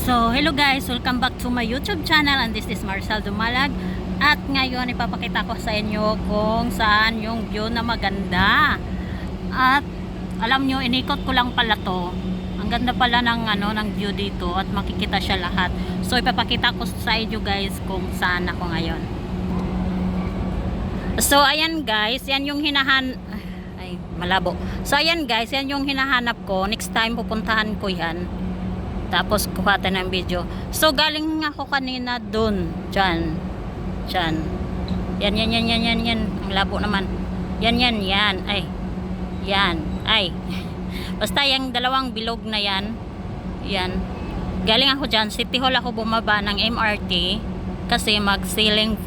So, hello guys, welcome back to my YouTube channel and this is Marcel Dumalag. At ngayon ipapakita ko sa inyo kung saan yung view na maganda. At alam nyo, inikot ko lang pala to. Ang ganda pala ng view dito at makikita siya lahat. So, ipapakita ko sa inyo guys kung saan ako ngayon. So, ayan guys, yan yung malabo. So, ayan guys, yan yung hinahanap ko. Next time pupuntahan ko yan. Tapos kuha tayo ng video. So galing ako kanina dun. Diyan. Yan. Ang labo naman. Yan. Ay. Yan. Ay. Basta yung dalawang bilog na yan. Yan. Galing ako dyan. City Hall ako bumaba ng MRT. Kasi mag sailing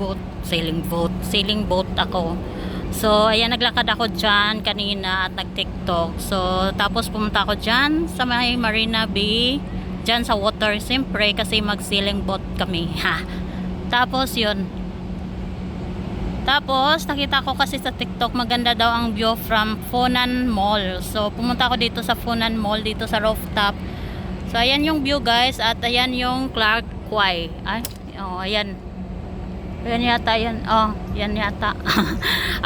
boat ako. So ayan, naglakad ako dyan kanina at nag-TikTok. So tapos pumunta ako dyan sa may Marina Bay. Diyan sa water, siyempre kasi mag-sailing boat kami. Tapos yun. Tapos nakita ko kasi sa TikTok maganda daw ang view from Funan Mall. So pumunta ako dito sa Funan Mall, dito sa rooftop. So ayan yung view guys, at ayan yung Clark Quay. Ay, oh, ayan. Ayan yata yan. Oh, yan yata.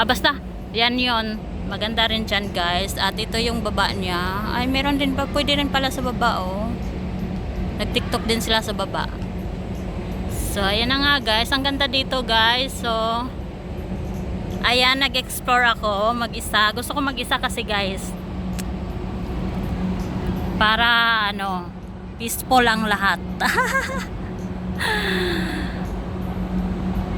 Basta, yan yun. Maganda rin dyan guys. At ito yung baba niya. Ay, meron din pa, pwede rin pala sa baba oh. Nag-TikTok din sila sa baba. So, ayan na nga guys. Ang ganda dito guys. So, ayan, nag-explore ako mag-isa. Gusto ko mag-isa kasi guys. Para, peaceful ang lahat.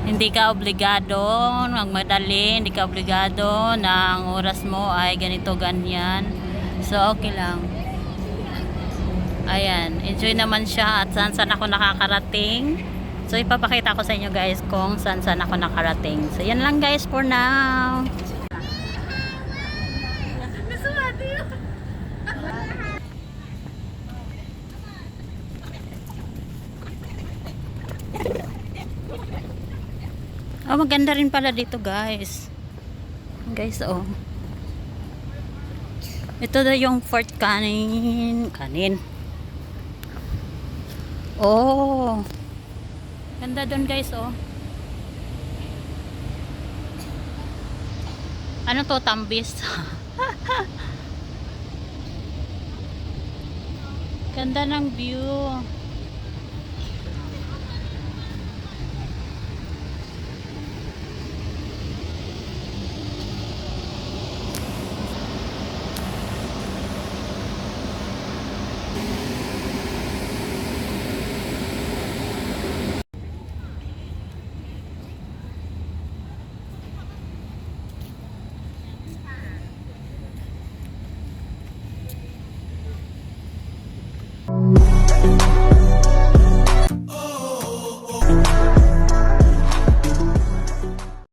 Hindi ka obligado magmadali. Hindi ka obligado na ang oras mo ay ganito, ganyan. So, okay lang. Ayan, enjoy naman siya at saan ako nakakarating. So ipapakita ko sa inyo guys kung saan ako nakarating. So yan lang guys for now. Oh, maganda rin pala dito guys. Guys, oh. Ito na yung Fort Canin. Oh, ganda doon guys oh. Ano to, Tambis? Ganda ng view.